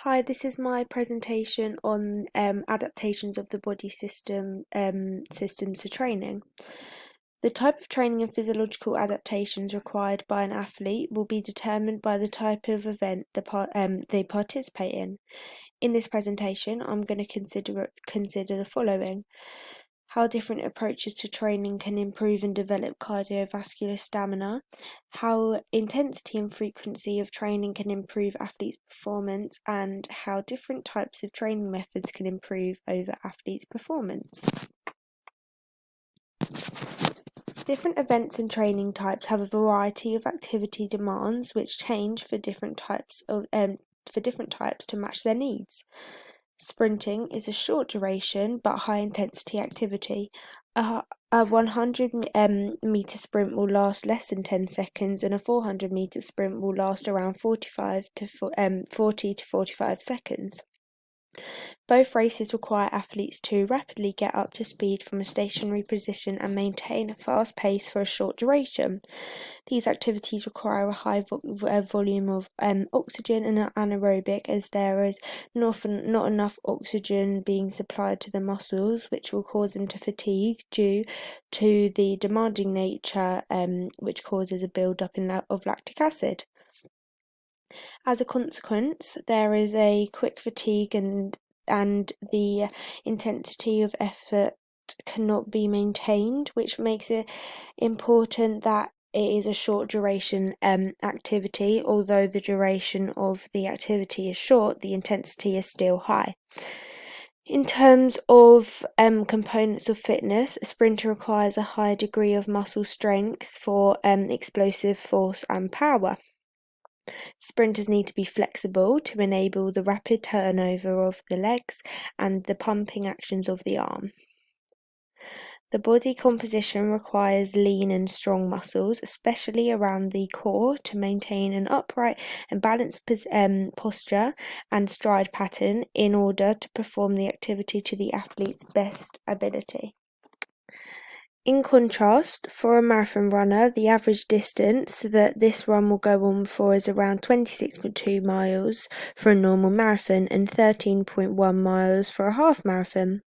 Hi, this is my presentation on adaptations of the body system systems to training. The type of training and physiological adaptations required by an athlete will be determined by the type of event they participate in. In this presentation, I'm going to consider the following: how different approaches to training can improve and develop cardiovascular stamina, how intensity and frequency of training can improve athletes' performance, and how different types of training methods can improve over athletes' performance. Different events and training types have a variety of activity demands which change for different types to match their needs. Sprinting is a short duration but high intensity activity. A 100 meter sprint will last less than 10 seconds, and a 400 meter sprint will last around 40 to 45 seconds. Both races require athletes to rapidly get up to speed from a stationary position and maintain a fast pace for a short duration. These activities require a high volume of oxygen and anaerobic, as there is not enough oxygen being supplied to the muscles, which will cause them to fatigue due to the demanding nature, which causes a build-up of lactic acid. As a consequence, there is a quick fatigue and the intensity of effort cannot be maintained, which makes it important that it is a short duration activity. Although the duration of the activity is short, the intensity is still high. In terms of components of fitness, a sprinter requires a higher degree of muscle strength for explosive force and power. Sprinters need to be flexible to enable the rapid turnover of the legs and the pumping actions of the arm. The body composition requires lean and strong muscles, especially around the core, to maintain an upright and balanced posture and stride pattern in order to perform the activity to the athlete's best ability. In contrast, for a marathon runner, the average distance that this run will go on for is around 26.2 miles for a normal marathon and 13.1 miles for a half marathon.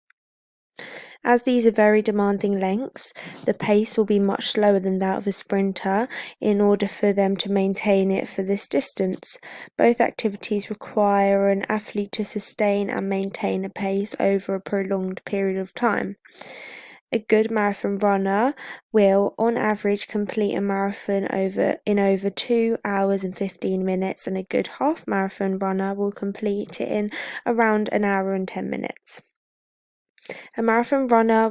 As these are very demanding lengths, the pace will be much slower than that of a sprinter in order for them to maintain it for this distance. Both activities require an athlete to sustain and maintain a pace over a prolonged period of time. A good marathon runner will, on average, complete a marathon in over 2 hours and 15 minutes, and a good half marathon runner will complete it in around an hour and 10 minutes. A marathon runner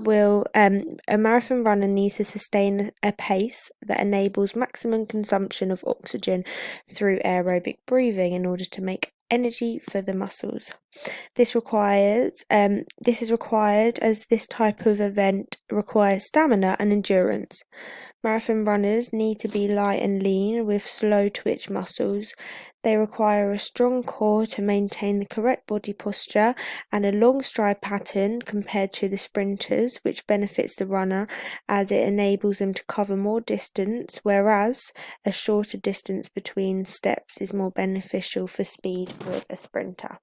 needs to sustain a pace that enables maximum consumption of oxygen through aerobic breathing in order to make energy for the muscles. This is required as this type of event requires stamina and endurance. Marathon runners need to be light and lean with slow twitch muscles. They require a strong core to maintain the correct body posture and a long stride pattern compared to the sprinters, which benefits the runner as it enables them to cover more distance, whereas a shorter distance between steps is more beneficial for speed with a sprinter.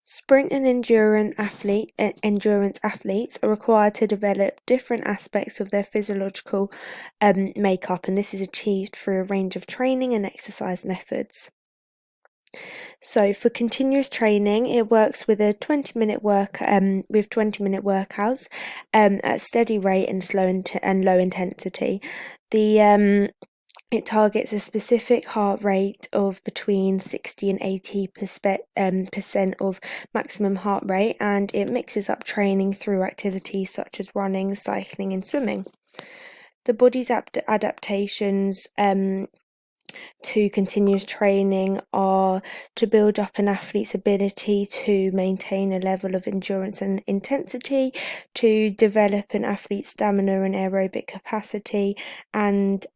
Sprint and endurance athletes are required to develop different aspects of their physiological makeup, and this is achieved through a range of training and exercise methods. So for continuous training, it works with a 20-minute workouts at steady rate and low intensity. It targets a specific heart rate of between 60 and 80% of maximum heart rate, and it mixes up training through activities such as running, cycling, and swimming. The body's adaptations to continuous training are to build up an athlete's ability to maintain a level of endurance and intensity, to develop an athlete's stamina and aerobic capacity, and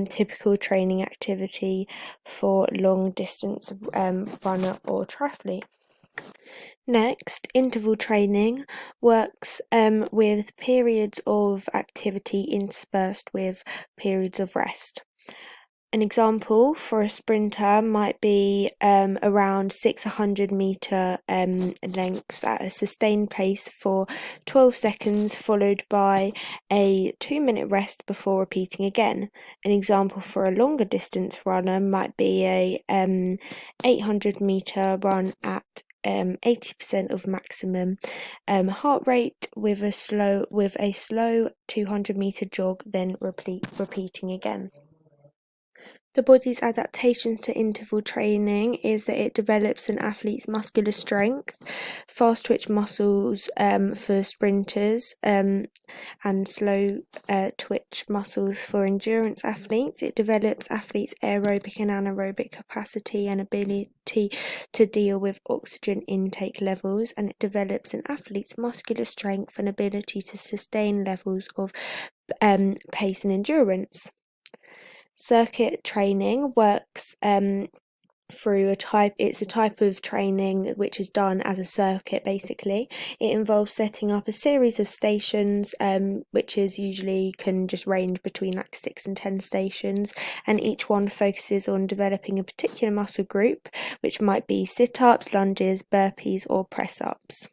typical training activity for long distance runner or triathlete. Next, interval training works with periods of activity interspersed with periods of rest. An example for a sprinter might be around 600-meter lengths at a sustained pace for 12 seconds, followed by a 2-minute rest before repeating again. An example for a longer distance runner might be a 800-meter run at 80% of maximum heart rate with a slow 200-meter jog, then repeating again. The body's adaptation to interval training is that it develops an athlete's muscular strength, fast twitch muscles for sprinters, and slow twitch muscles for endurance athletes. It develops athletes' aerobic and anaerobic capacity and ability to deal with oxygen intake levels, and it develops an athlete's muscular strength and ability to sustain levels of pace and endurance. Circuit training works through it's a type of training which is done as a circuit. Basically, it involves setting up a series of stations, which is usually can just range between like 6 and 10 stations, and each one focuses on developing a particular muscle group, which might be sit-ups, lunges, burpees, or press-ups.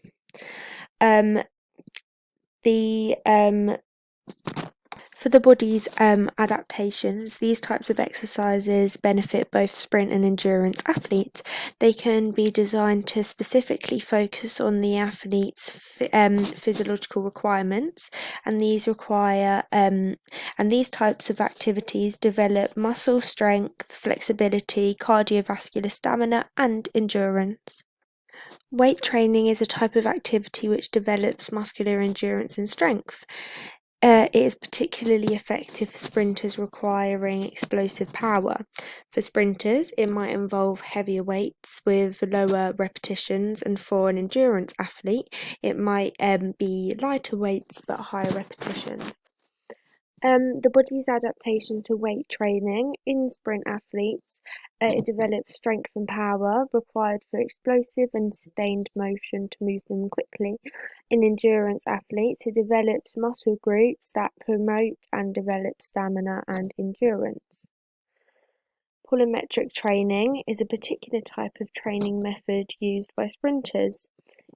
For the body's adaptations, these types of exercises benefit both sprint and endurance athletes. They can be designed to specifically focus on the athlete's physiological requirements, and these types of activities develop muscle strength, flexibility, cardiovascular stamina, and endurance. Weight training is a type of activity which develops muscular endurance and strength. It is particularly effective for sprinters requiring explosive power. For sprinters, it might involve heavier weights with lower repetitions, and for an endurance athlete, it might be lighter weights but higher repetitions. The body's adaptation to weight training in sprint athletes, it develops strength and power required for explosive and sustained motion to move them quickly. In endurance athletes, it develops muscle groups that promote and develop stamina and endurance. Plyometric training is a particular type of training method used by sprinters.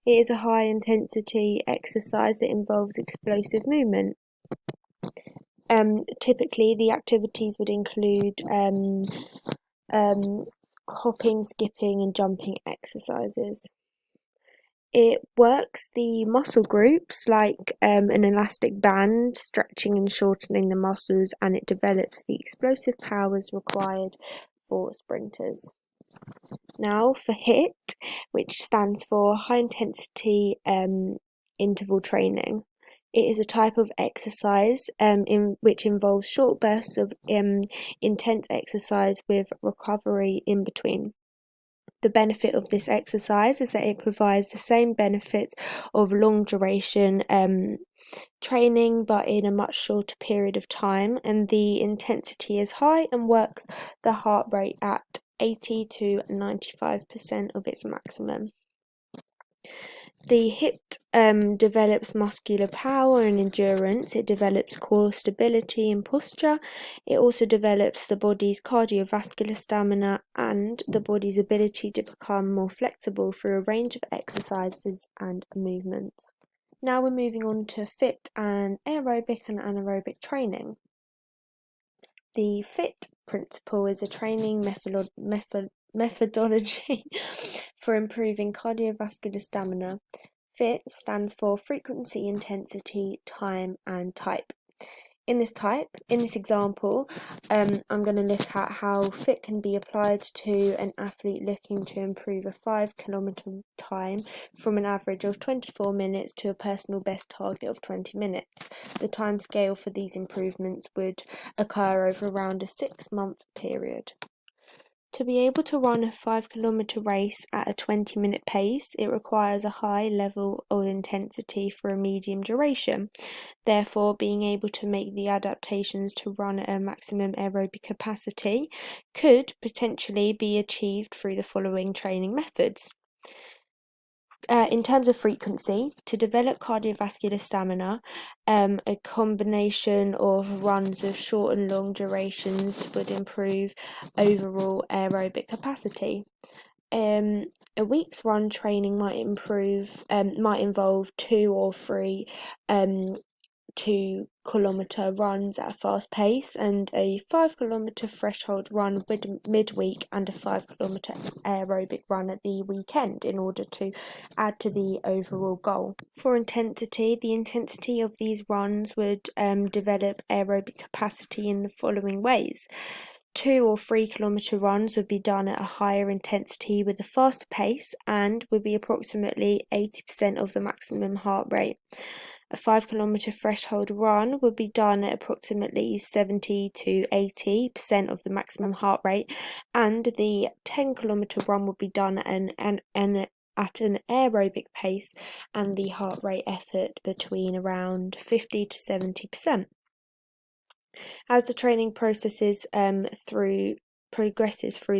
It is a high-intensity exercise that involves explosive movement. Typically, the activities would include hopping, skipping, and jumping exercises. It works the muscle groups like an elastic band, stretching and shortening the muscles, and it develops the explosive powers required for sprinters. Now for HIIT, which stands for high intensity interval training. It is a type of exercise which involves short bursts of intense exercise with recovery in between. The benefit of this exercise is that it provides the same benefits of long duration training but in a much shorter period of time, and the intensity is high and works the heart rate at 80 to 95% of its maximum. The HIIT develops muscular power and endurance. It develops core stability and posture. It also develops the body's cardiovascular stamina and the body's ability to become more flexible through a range of exercises and movements. Now we're moving on to fit and aerobic and anaerobic training. The FIT principle is a training methodology for improving cardiovascular stamina. FIT stands for frequency, intensity, time, and type. In this example, I'm going to look at how FIT can be applied to an athlete looking to improve a 5-kilometer time from an average of 24 minutes to a personal best target of 20 minutes. The time scale for these improvements would occur over around a 6-month period. To be able to run a 5-kilometer race at a 20-minute pace, it requires a high level of intensity for a medium duration. Therefore, being able to make the adaptations to run at a maximum aerobic capacity could potentially be achieved through the following training methods. In terms of frequency, to develop cardiovascular stamina, a combination of runs with short and long durations would improve overall aerobic capacity. A week's run training might involve 2 or 3 2 kilometre runs at a fast pace and a 5 kilometre threshold run midweek and a 5 kilometre aerobic run at the weekend in order to add to the overall goal. For intensity, the intensity of these runs would develop aerobic capacity in the following ways. 2 or 3 kilometre runs would be done at a higher intensity with a faster pace and would be approximately 80% of the maximum heart rate. A 5 kilometre threshold run would be done at approximately 70 to 80% of the maximum heart rate, and the 10 kilometre run would be done at an aerobic pace and the heart rate effort between around 50 to 70%. As the training progresses through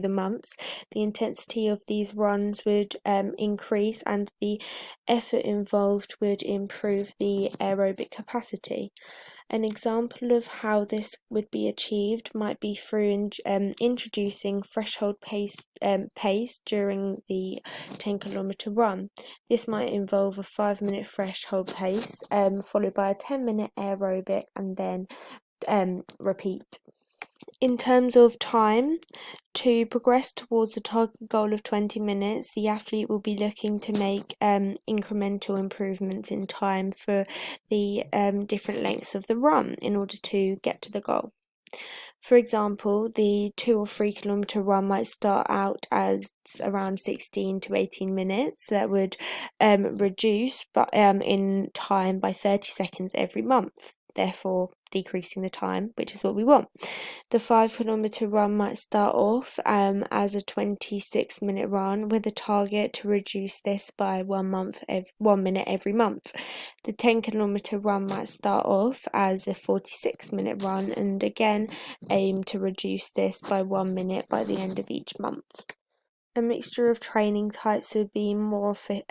the months, the intensity of these runs would increase and the effort involved would improve the aerobic capacity. An example of how this would be achieved might be through introducing threshold pace during the 10 kilometre run. This might involve a 5-minute threshold pace followed by a 10-minute aerobic and then repeat. In terms of time, to progress towards the target goal of 20 minutes, the athlete will be looking to make incremental improvements in time for the different lengths of the run in order to get to the goal. For example, the 2 or 3 kilometre run might start out as around 16 to 18 minutes. That would reduce in time by 30 seconds every month, therefore decreasing the time, which is what we want. The 5 kilometre run might start off as a 26-minute run with a target to reduce this by 1 minute every month. The 10 kilometre run might start off as a 46-minute run and again aim to reduce this by 1 minute by the end of each month. A mixture of training types would be more effective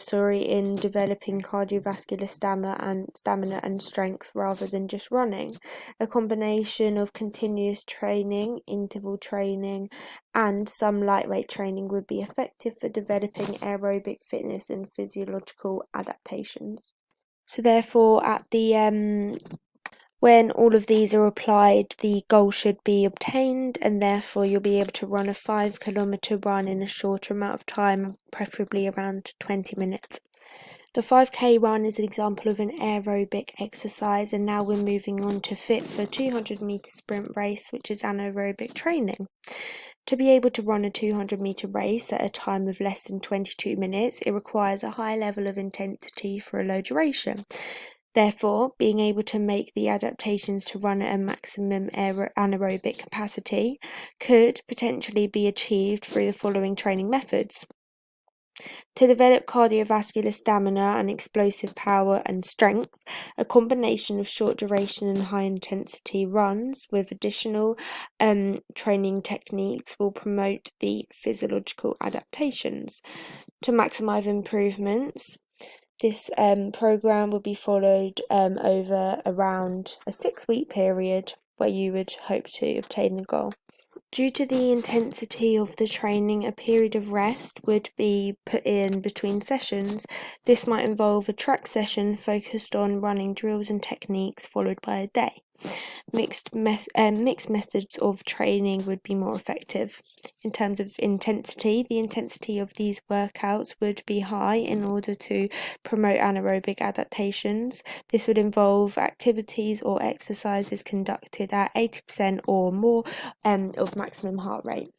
in developing cardiovascular stamina and strength rather than just running. A combination of continuous training, interval training, and some lightweight training would be effective for developing aerobic fitness and physiological adaptations. So therefore, when all of these are applied, the goal should be obtained, and therefore you'll be able to run a 5 kilometre run in a shorter amount of time, preferably around 20 minutes. The 5k run is an example of an aerobic exercise, and now we're moving on to fit for 200-metre sprint race, which is anaerobic training. To be able to run a 200-metre race at a time of less than 22 minutes, it requires a high level of intensity for a low duration. Therefore, being able to make the adaptations to run at a maximum anaerobic capacity could potentially be achieved through the following training methods. To develop cardiovascular stamina and explosive power and strength, a combination of short duration and high intensity runs with additional training techniques will promote the physiological adaptations. To maximize improvements, this program will be followed over around a 6-week period where you would hope to obtain the goal. Due to the intensity of the training, a period of rest would be put in between sessions. This might involve a track session focused on running drills and techniques followed by a day. Mixed methods of training would be more effective. In terms of intensity, the intensity of these workouts would be high in order to promote anaerobic adaptations. This would involve activities or exercises conducted at 80% or more of maximum heart rate.